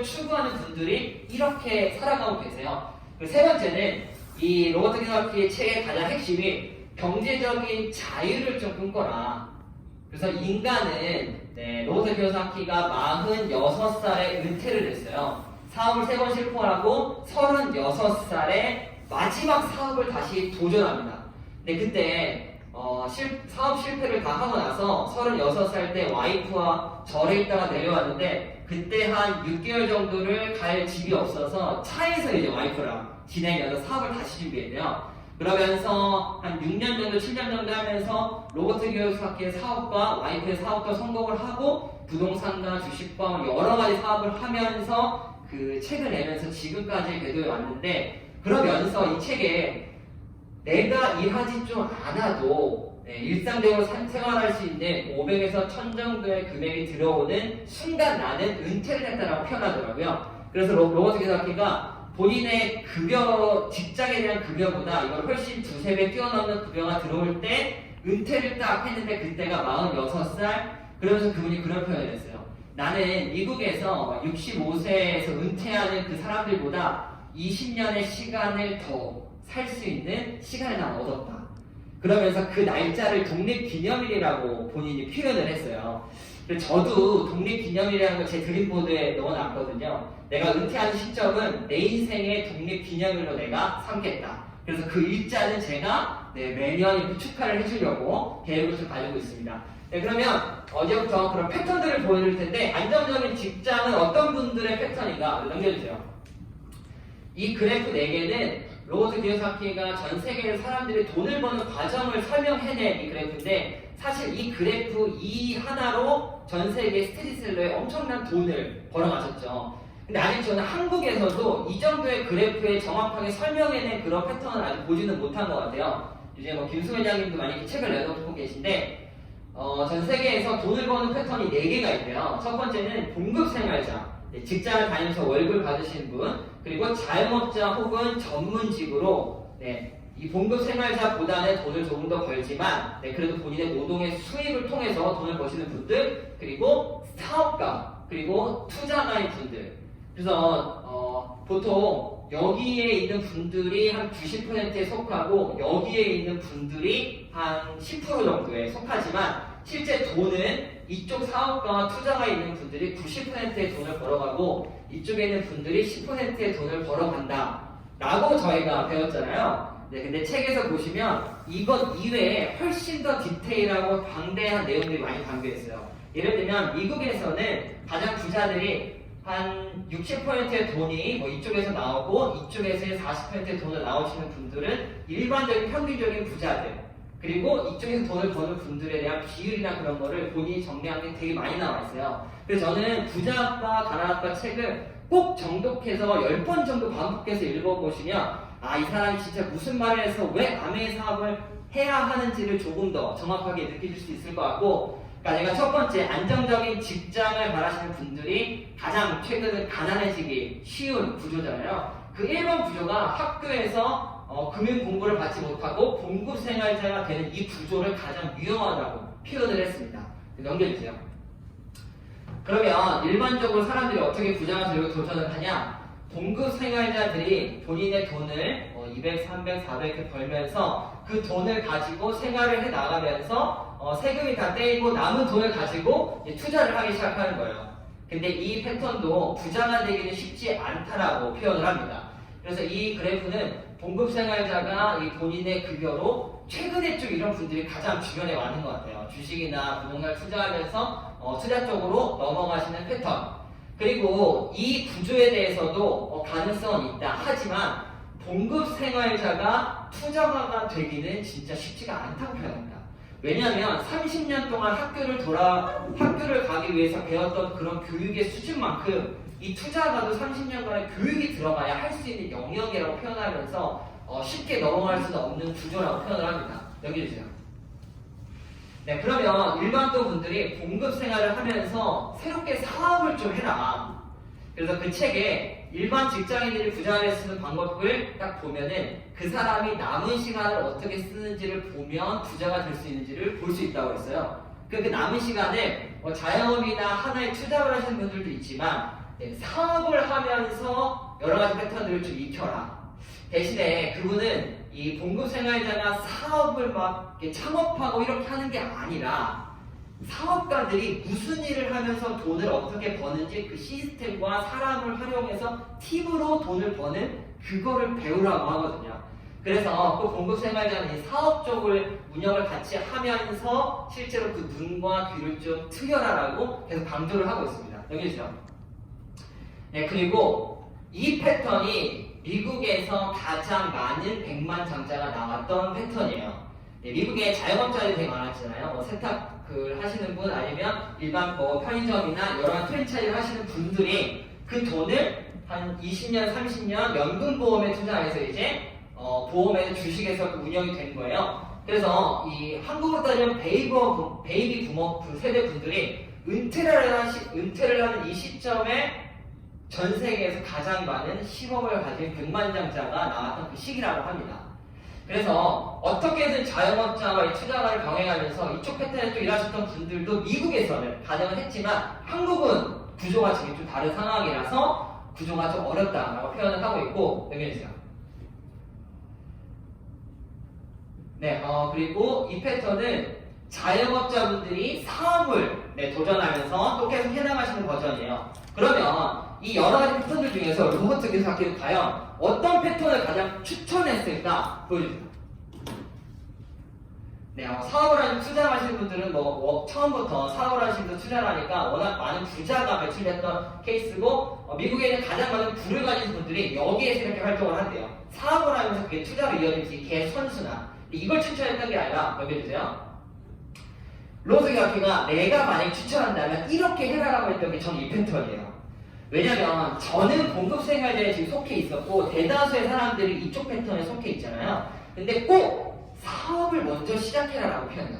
추구하는 분들이 이렇게 살아가고 계세요. 그리고 세 번째는 이 로버트 키오사키의 책의 가장 핵심이 경제적인 자유를 좀 꿈꿔라. 그래서 인간은 로버트 키오사키가 46살에 은퇴를 했어요. 사업을 3번 실패하고 36살에 마지막 사업을 다시 도전합니다. 근데 그때 사업 실패를 다 하고 나서 36살 때 와이프와 절에 있다가 내려왔는데 그때 한 6개월 정도를 갈 집이 없어서 차에서 이제 와이프랑 지내면서 사업을 다시 준비했대요. 그러면서 한 6년 정도, 7년 정도 하면서 로버트 키오사키의 사업과 와이프의 사업도 성공을 하고 부동산과 주식과 여러 가지 사업을 하면서 그 책을 내면서 지금까지 궤도에 왔는데, 그러면서 이 책에 내가 일하지 좀 않아도 일상적으로 생활할 수 있는 500에서 1000 정도의 금액이 들어오는 순간 나는 은퇴를 했다라고 표현하더라고요. 그래서 로버트 키오사키가 본인의 급여, 직장에 대한 급여보다 이걸 훨씬 2~3배 뛰어넘는 급여가 들어올 때 은퇴를 딱 했는데 그때가 46살. 그러면서 그분이 그런 표현을 했어요. 나는 미국에서 65세에서 은퇴하는 그 사람들보다 20년의 시간을 더 살 수 있는 시간을 난 얻었다. 그러면서 그 날짜를 독립기념일이라고 본인이 표현을 했어요. 저도 독립기념일이라는 걸 제 드림보드에 넣어놨거든요. 내가 은퇴하는 시점은 내 인생의 독립기념일로 내가 삼겠다. 그래서 그 일자는 제가 매년 이렇게 축하를 해주려고 계획을 좀 가지고 있습니다. 그러면 어제부터 그런 패턴들을 보여드릴 텐데, 안정적인 직장은 어떤 분들의 패턴인가 넘겨주세요. 이 그래프 4개는 로버트 키오사키가 전 세계의 사람들이 돈을 버는 과정을 설명해낸 이 그래프인데, 사실 이 그래프 이 하나로 전 세계 스테디셀러에 엄청난 돈을 벌어가셨죠. 근데 아직 저는 한국에서도 이 정도의 그래프에 정확하게 설명해낸 그런 패턴을 아직 보지는 못한 것 같아요. 이제 김수 회장님도 많이 이렇게 책을 내놓고 계신데, 전 세계에서 돈을 버는 패턴이 4개가 있대요. 첫 번째는 봉급 생활자, 직장을 다니면서 월급을 받으시는 분, 그리고 자영업자 혹은 전문직으로 이 봉급 생활자보다는 돈을 조금 더 벌지만 그래도 본인의 노동의 수입을 통해서 돈을 버시는 분들, 그리고 사업가, 그리고 투자가인 분들. 그래서 보통 여기에 있는 분들이 한 90%에 속하고 여기에 있는 분들이 한 10% 정도에 속하지만, 실제 돈은 이쪽 사업가와 투자가 있는 분들이 90%의 돈을 벌어가고 이쪽에 있는 분들이 10%의 돈을 벌어간다 라고 저희가 배웠잖아요. 근데 책에서 보시면 이것 이외에 훨씬 더 디테일하고 방대한 내용들이 많이 담겨있어요. 예를 들면 미국에서는 가장 부자들이 한 60%의 돈이 이쪽에서 나오고 이쪽에서의 40%의 돈을 나오시는 분들은 일반적인 평균적인 부자들, 그리고 이쪽에서 돈을 버는 분들에 대한 비율이나 그런 거를 본인이 정리한 게 되게 많이 나와 있어요. 그래서 저는 부자아빠, 가난아빠 책을 꼭 정독해서 10번 정도 반복해서 읽어보시면 이 사람이 진짜 무슨 말을 해서 왜 아메이 사업을 해야 하는지를 조금 더 정확하게 느끼실 수 있을 것 같고, 그러니까 제가 첫 번째, 안정적인 직장을 바라시는 분들이 가장 최근에 가난해지기 쉬운 구조잖아요. 그 1번 구조가 학교에서 금융 공부를 받지 못하고 봉급 생활자가 되는 이 구조를 가장 위험하다고 표현을 했습니다. 넘겨주세요. 그러면 일반적으로 사람들이 어떻게 부자가 되려고 도전을 하냐? 봉급 생활자들이 본인의 돈을 200, 300, 400 이렇게 벌면서 그 돈을 가지고 생활을 해 나가면서 세금이 다 떼이고 남은 돈을 가지고 투자를 하기 시작하는 거예요. 근데 이 패턴도 부자가 되기는 쉽지 않다라고 표현을 합니다. 그래서 이 그래프는 봉급 생활자가 이 본인의 급여로 최근에 좀 이런 분들이 가장 주변에 많은 것 같아요. 주식이나 부동산 투자하면서 투자 쪽으로 넘어가시는 패턴. 그리고 이 구조에 대해서도 가능성은 있다. 하지만 봉급 생활자가 투자가가 되기는 진짜 쉽지가 않다고 표현합니다. 왜냐하면 30년 동안 학교를 가기 위해서 배웠던 그런 교육의 수준만큼 이 투자가도 30년간의 교육이 들어가야 할 수 있는 영역이라고 표현하면서 쉽게 넘어갈 수는 없는 구조라고 표현을 합니다. 여기 주세요. 그러면 일반도 분들이 봉급 생활을 하면서 새롭게 사업을 좀 해라. 그래서 그 책에 일반 직장인들이 부자를 쓰는 방법을 딱 보면은 그 사람이 남은 시간을 어떻게 쓰는지를 보면 부자가 될 수 있는지를 볼 수 있다고 했어요. 그 남은 시간을 자영업이나 하나에 투자를 하시는 분들도 있지만 사업을 하면서 여러 가지 패턴들을 좀 익혀라. 대신에 그분은 이 봉급 생활자나 사업을 막 이렇게 창업하고 이렇게 하는 게 아니라 사업가들이 무슨 일을 하면서 돈을 어떻게 버는지 그 시스템과 사람을 활용해서 팁으로 돈을 버는 그거를 배우라고 하거든요. 그래서 그 봉급 생활자는 이 사업 쪽을 운영을 같이 하면서 실제로 그 눈과 귀를 좀 트여라라고 계속 강조를 하고 있습니다. 여기 있어요. 네, 그리고 이 패턴이 미국에서 가장 많은 백만장자가 나왔던 패턴이에요. 네, 미국에 자영업자들이 되게 많았잖아요. 뭐 세탁을 하시는 분 아니면 일반 뭐 편의점이나 여러 프랜차이즈를 하시는 분들이 그 돈을 한 20년, 30년 연금보험에 투자해서 이제 보험에서 주식에서 운영이 된 거예요. 그래서 이 한국으로 따지면 베이비 부모 세대 분들이 은퇴를 하는 이 시점에 전 세계에서 가장 많은 10억을 가진 백만장자가 나왔던 그 시기라고 합니다. 그래서 어떻게든 자영업자와의 투자를 병행하면서 이쪽 패턴에서 일하셨던 분들도 미국에서는 가능은 했지만 한국은 구조가 지금 좀 다른 상황이라서 구조가 좀 어렵다라고 표현을 하고 있고, 여기 해주세요. 네, 그리고 이 패턴은 자영업자분들이 사업을 도전하면서 또 계속 해나가시는 버전이에요. 그러면 이 여러 가지 패턴들 중에서 로버트 기사학교는 과연 어떤 패턴을 가장 추천했을까 보여주세요. 네, 사업을 하는 투자하시는 분들은 처음부터 사업을 하시면서 투자를 하니까 워낙 많은 부자가 배출됐던 케이스고, 미국에는 가장 많은 부를 가진 분들이 여기에서 이렇게 활동을 한대요. 사업을 하면서 그게 투자로 이어질지 개선수나 이걸 추천했던 게 아니라, 여기 보세요. 로버트 기사학교가 내가 만약에 추천한다면 이렇게 해라라고 했던 게 저는 이 패턴이에요. 왜냐면 저는 봉급생활자에 지금 속해 있었고 대다수의 사람들이 이쪽 패턴에 속해 있잖아요. 근데 꼭 사업을 먼저 시작해라라고 표현해요.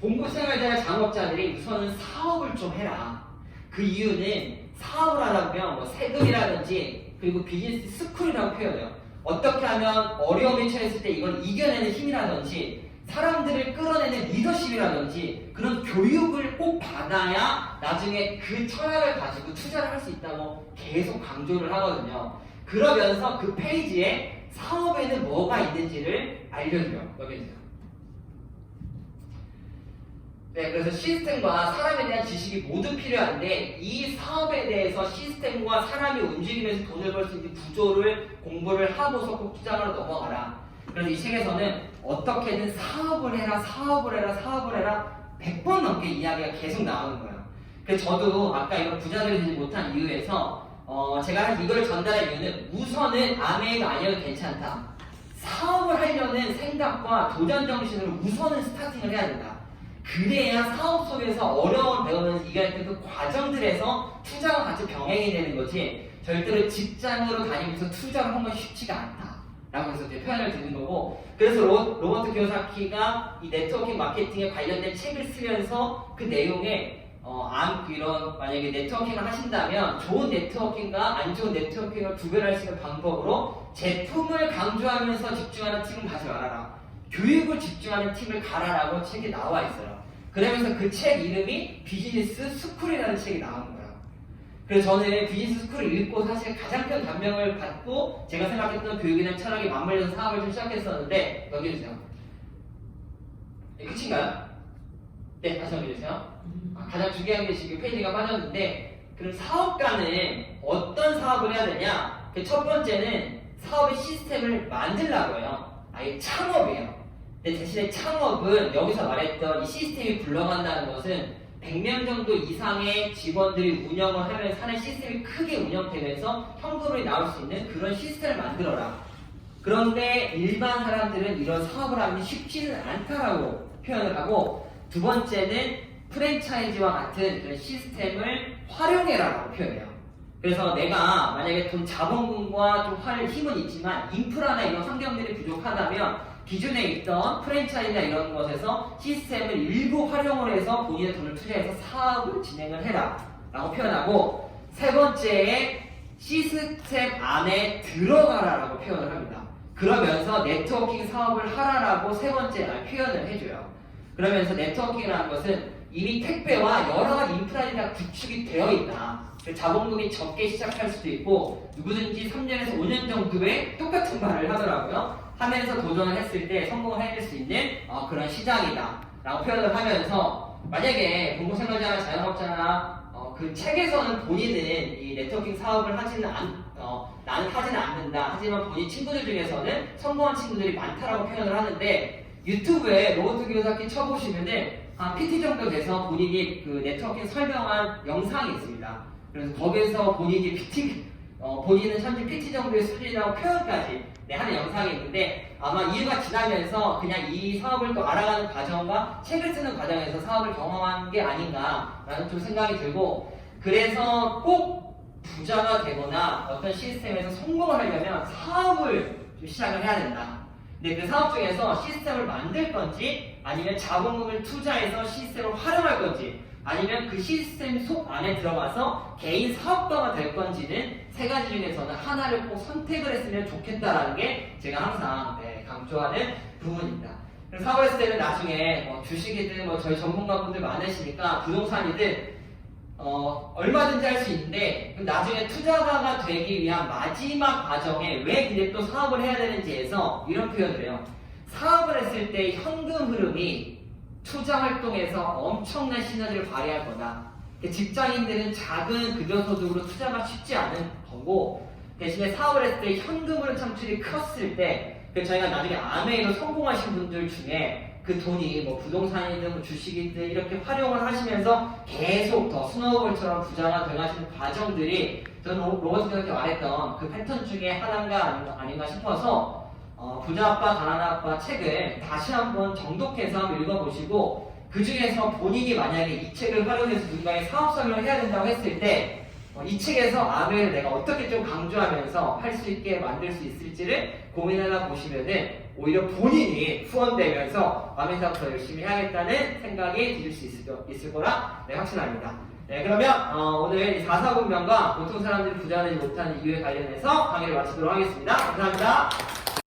봉급생활자나 장업자들이 우선은 사업을 좀 해라. 그 이유는 사업을 하려면 뭐 세금이라든지 그리고 비즈니스 스쿨이라고 표현해요. 어떻게 하면 어려움에 처했을 때 이걸 이겨내는 힘이라든지 사람들을 끌어내는 리더십이라든지 그런 교육을 꼭 받아야 나중에 그 철학을 가지고 투자를 할 수 있다고 계속 강조를 하거든요. 그러면서 그 페이지에 사업에는 뭐가 있는지를 알려줘요. 여기 있어요. 네, 그래서 시스템과 사람에 대한 지식이 모두 필요한데 이 사업에 대해서 시스템과 사람이 움직이면서 돈을 벌 수 있는 구조를 공부를 하고서 꼭 투자로 넘어가라. 그래서 이 책에서는 어떻게든 사업을 해라 100번 넘게 이야기가 계속 나오는 거예요. 그래서 저도 아까 이런 부자들이 되지 못한 이유에서 제가 이걸 전달할 이유는 우선은 아메이가 아니어도 괜찮다. 사업을 하려는 생각과 도전 정신으로 우선은 스타팅을 해야 된다. 그래야 사업 속에서 어려움을 배우면서 이겨야 할 그 과정들에서 투자와 같이 병행이 되는 거지 절대로 직장으로 다니면서 투자를 하는 건 쉽지가 않다 라고 해서 이제 표현을 드린 거고, 그래서 로버트 기요사키가 이 네트워킹 마케팅에 관련된 책을 쓰면서 그 내용에 이런 만약에 네트워킹을 하신다면 좋은 네트워킹과 안 좋은 네트워킹을 구별할 수 있는 방법으로 제품을 강조하면서 집중하는 팀을 가지 말아라, 교육을 집중하는 팀을 가라라고 책이 나와 있어요. 그러면서 그 책 이름이 비즈니스 스쿨이라는 책이 나온 거예요. 그래서 저는 비즈니스 스쿨을 읽고 사실 가장 큰 감명을 받고 제가 생각했던 교육이나 철학이 맞물려서 사업을 좀 시작했었는데, 넘겨주세요. 네, 끝인가요? 네, 다시 넘겨주세요. 가장 중요한 게 지금 페이지가 빠졌는데, 그럼 사업가는 어떤 사업을 해야 되냐? 그 첫 번째는 사업의 시스템을 만들라고 해요. 아예 창업이에요. 근데 대신에 창업은 여기서 말했던 이 시스템이 굴러간다는 것은 100명 정도 이상의 직원들이 운영을 하면서 하는 시스템이 크게 운영되면서 현금이 나올 수 있는 그런 시스템을 만들어라. 그런데 일반 사람들은 이런 사업을 하기 쉽지는 않다라고 표현을 하고, 두 번째는 프랜차이즈와 같은 그런 시스템을 활용해라라고 표현해요. 그래서 내가 만약에 돈 자본금과 좀 할 힘은 있지만 인프라나 이런 환경들이 부족하다면 기존에 있던 프랜차이즈나 이런 것에서 시스템을 일부 활용을 해서 본인의 돈을 투자해서 사업을 진행을 해라 라고 표현하고, 세 번째에 시스템 안에 들어가라 라고 표현을 합니다. 그러면서 네트워킹 사업을 하라라고 세 번째 표현을 해줘요. 그러면서 네트워킹이라는 것은 이미 택배와 여러 가지 인프라들이 다 구축이 되어 있다. 자본금이 적게 시작할 수도 있고 누구든지 3년에서 5년 정도의 똑같은 말을 하더라고요. 하면서 도전을 했을 때 성공을 해낼 수 있는 그런 시장이다 라고 표현을 하면서, 만약에 공동생활자나 자영업자나 그 책에서는 본인은 이 네트워킹 사업을 나는 하지는 않는다, 하지만 본인 친구들 중에서는 성공한 친구들이 많다라고 표현을 하는데, 유튜브에 로버트 기요사키 쳐보시면은 한 PT 정도 돼서 본인이 그 네트워킹 설명한 영상이 있습니다. 그래서 거기서 본인이 본인은 현재 PT 정도의 수준이라고 표현까지 하는 영상이 있는데, 아마 이유가 지나면서 그냥 이 사업을 또 알아가는 과정과 책을 쓰는 과정에서 사업을 경험한 게 아닌가라는 좀 생각이 들고, 그래서 꼭 부자가 되거나 어떤 시스템에서 성공을 하려면 사업을 좀 시작을 해야 된다. 근데 그 사업 중에서 시스템을 만들 건지, 아니면 자본금을 투자해서 시스템을 활용할 건지, 아니면 그 시스템 속 안에 들어가서 개인 사업가가 될 건지는 세 가지 중에서는 하나를 꼭 선택을 했으면 좋겠다라는 게 제가 항상 강조하는 부분입니다. 그래서 사업을 했을 때는 나중에 주식이든 저희 전문가분들 많으시니까 부동산이든 얼마든지 할 수 있는데, 나중에 투자가가 되기 위한 마지막 과정에 왜 근데 또 사업을 해야 되는지에서 이런 표현을 해요. 사업을 했을 때 현금 흐름이 투자 활동에서 엄청난 시너지를 발휘할 거다. 직장인들은 작은 급여소득으로 투자가 쉽지 않은 거고, 대신에 사업을 했을 때 현금으로 창출이 컸을 때, 저희가 나중에 아메이로 성공하신 분들 중에 그 돈이 부동산이든 주식이든 이렇게 활용을 하시면서 계속 더 스노우볼처럼 부자가 돼가시는 과정들이, 저는 로버트 기요사키가 말했던 그 패턴 중에 하나인가 아닌가 싶어서 부자 아빠 가난한 아빠 책을 다시 한번 정독해서 한번 읽어보시고, 그 중에서 본인이 만약에 이 책을 활용해서 누군가의 사업 설명을 해야 된다고 했을 때 이 책에서 아메를 내가 어떻게 좀 강조하면서 할 수 있게 만들 수 있을지를 고민하다 보시면은 오히려 본인이 후원되면서 아메사업 더 열심히 해야겠다는 생각이 드실 수 있을 거라 확신합니다. 그러면 오늘 4사분명과 보통 사람들이 부자 되지 못하는 이유에 관련해서 강의를 마치도록 하겠습니다. 감사합니다.